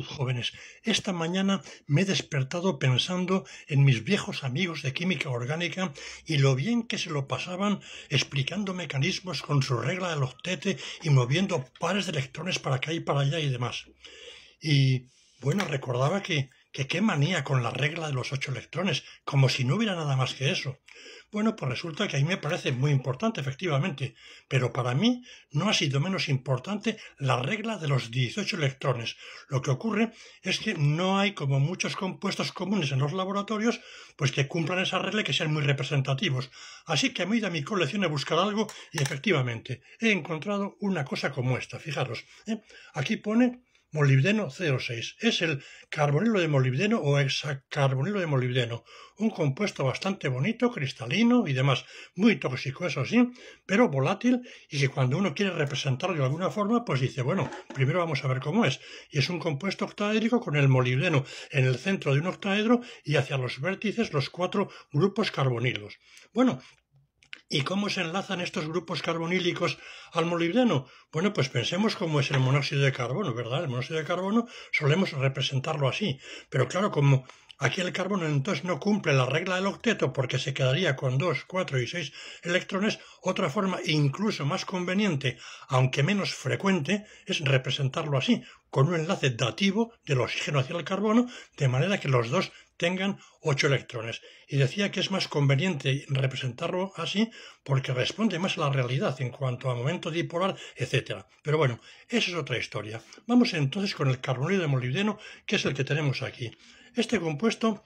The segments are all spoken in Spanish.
Jóvenes, esta mañana me he despertado pensando en mis viejos amigos de química orgánica y lo bien que se lo pasaban explicando mecanismos con su regla del octete y moviendo pares de electrones para acá y para allá y demás. Y bueno, recordaba que qué manía con la regla de los 8 electrones, como si no hubiera nada más que eso. Bueno, pues resulta que a mí me parece muy importante, efectivamente, pero para mí no ha sido menos importante la regla de los 18 electrones. Lo que ocurre es que no hay como muchos compuestos comunes en los laboratorios, pues que cumplan esa regla y que sean muy representativos. Así que me he ido a mi colección a buscar algo y efectivamente he encontrado una cosa como esta. Fijaros, aquí pone molibdeno CO6. Es el carbonilo de molibdeno o hexacarbonilo de molibdeno, un compuesto bastante bonito, cristalino y demás, muy tóxico, eso sí, pero volátil y que cuando uno quiere representarlo de alguna forma, pues dice, bueno, primero vamos a ver cómo es. Y es un compuesto octaédrico con el molibdeno en el centro de un octaedro y hacia los vértices los 4 grupos carbonilos. Bueno, ¿y cómo se enlazan estos grupos carbonílicos al molibdeno? Bueno, pues pensemos cómo es el monóxido de carbono, ¿verdad? El monóxido de carbono solemos representarlo así, pero claro, como aquí el carbono entonces no cumple la regla del octeto porque se quedaría con 2, 4 y 6 electrones, otra forma incluso más conveniente, aunque menos frecuente, es representarlo así, con un enlace dativo del oxígeno hacia el carbono, de manera que los dos tengan 8 electrones. Y decía que es más conveniente representarlo así porque responde más a la realidad en cuanto a momento dipolar, etc. Pero bueno, esa es otra historia. Vamos entonces con el carbonilo de molibdeno, que es el que tenemos aquí. Este compuesto,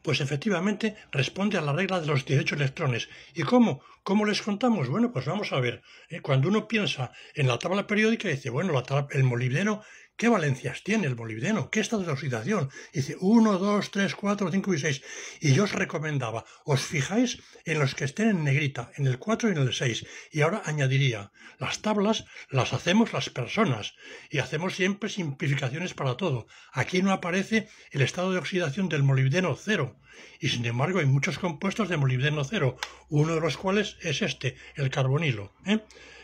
pues efectivamente responde a la regla de los 18 electrones. ¿Y cómo? ¿Cómo les contamos? Bueno, pues vamos a ver. Cuando uno piensa en la tabla periódica, dice, bueno, el molibdeno, ¿qué valencias tiene el molibdeno? ¿Qué estado de oxidación? Dice 1, 2, 3, 4, 5 y 6. Y yo os recomendaba, os fijáis en los que estén en negrita, en el 4 y en el 6. Y ahora añadiría, las tablas las hacemos las personas y hacemos siempre simplificaciones para todo. Aquí no aparece el estado de oxidación del molibdeno 0. Y sin embargo hay muchos compuestos de molibdeno 0, uno de los cuales es este, el carbonilo.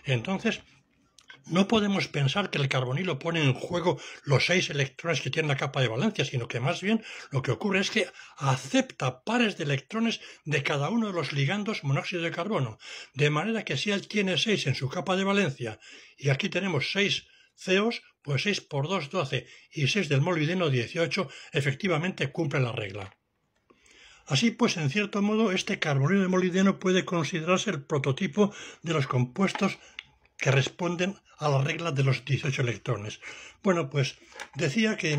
Entonces, no podemos pensar que el carbonilo pone en juego los 6 electrones que tiene la capa de valencia, sino que más bien lo que ocurre es que acepta pares de electrones de cada uno de los ligandos monóxido de carbono, de manera que si él tiene 6 en su capa de valencia y aquí tenemos 6 COs, pues 6 por 2, 12 y 6 del molibdeno 18 efectivamente cumple la regla. Así pues, en cierto modo, este carbonilo de molibdeno puede considerarse el prototipo de los compuestos que responden a la regla de los 18 electrones. Bueno, pues decía que,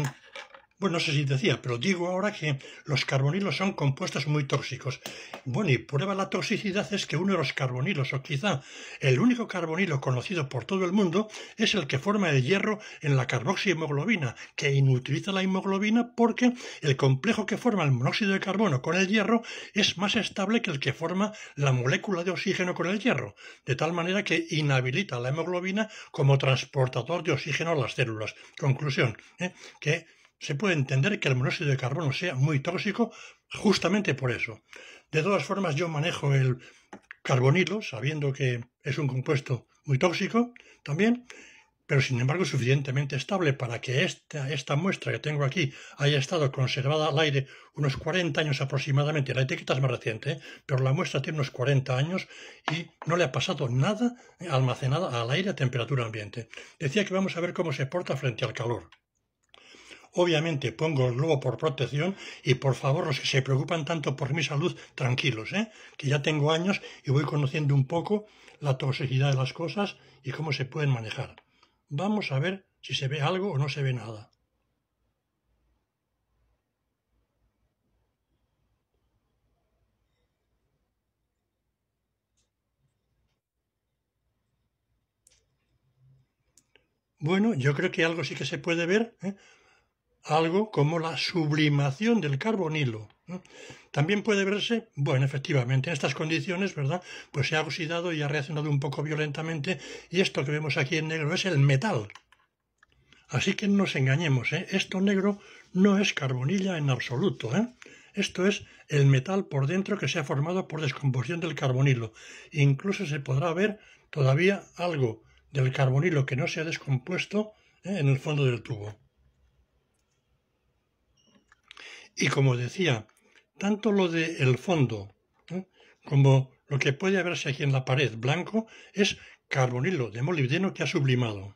bueno, no sé si decía, pero digo ahora que los carbonilos son compuestos muy tóxicos. Bueno, y prueba la toxicidad es que uno de los carbonilos, o quizá el único carbonilo conocido por todo el mundo, es el que forma el hierro en la carboxihemoglobina, que inutiliza la hemoglobina porque el complejo que forma el monóxido de carbono con el hierro es más estable que el que forma la molécula de oxígeno con el hierro, de tal manera que inhabilita la hemoglobina como transportador de oxígeno a las células. Conclusión, que se puede entender que el monóxido de carbono sea muy tóxico justamente por eso. De todas formas, yo manejo el carbonilo, sabiendo que es un compuesto muy tóxico también, pero sin embargo suficientemente estable para que esta muestra que tengo aquí haya estado conservada al aire unos 40 años aproximadamente. La etiqueta es más reciente, pero la muestra tiene unos 40 años y no le ha pasado nada almacenada al aire a temperatura ambiente. Decía que vamos a ver cómo se porta frente al calor. Obviamente pongo el globo por protección y por favor los que se preocupan tanto por mi salud, tranquilos, que ya tengo años y voy conociendo un poco la toxicidad de las cosas y cómo se pueden manejar. Vamos a ver si se ve algo o no se ve nada. Bueno, yo creo que algo sí que se puede ver, algo como la sublimación del carbonilo. También puede verse, bueno, efectivamente, en estas condiciones, ¿verdad? Pues se ha oxidado y ha reaccionado un poco violentamente y esto que vemos aquí en negro es el metal. Así que no nos engañemos, esto negro no es carbonilla en absoluto, Esto es el metal por dentro que se ha formado por descomposición del carbonilo. Incluso se podrá ver todavía algo del carbonilo que no se ha descompuesto en el fondo del tubo. Y como decía, tanto lo del fondo, ¿eh?, como lo que puede verse aquí en la pared blanco es carbonilo de molibdeno que ha sublimado.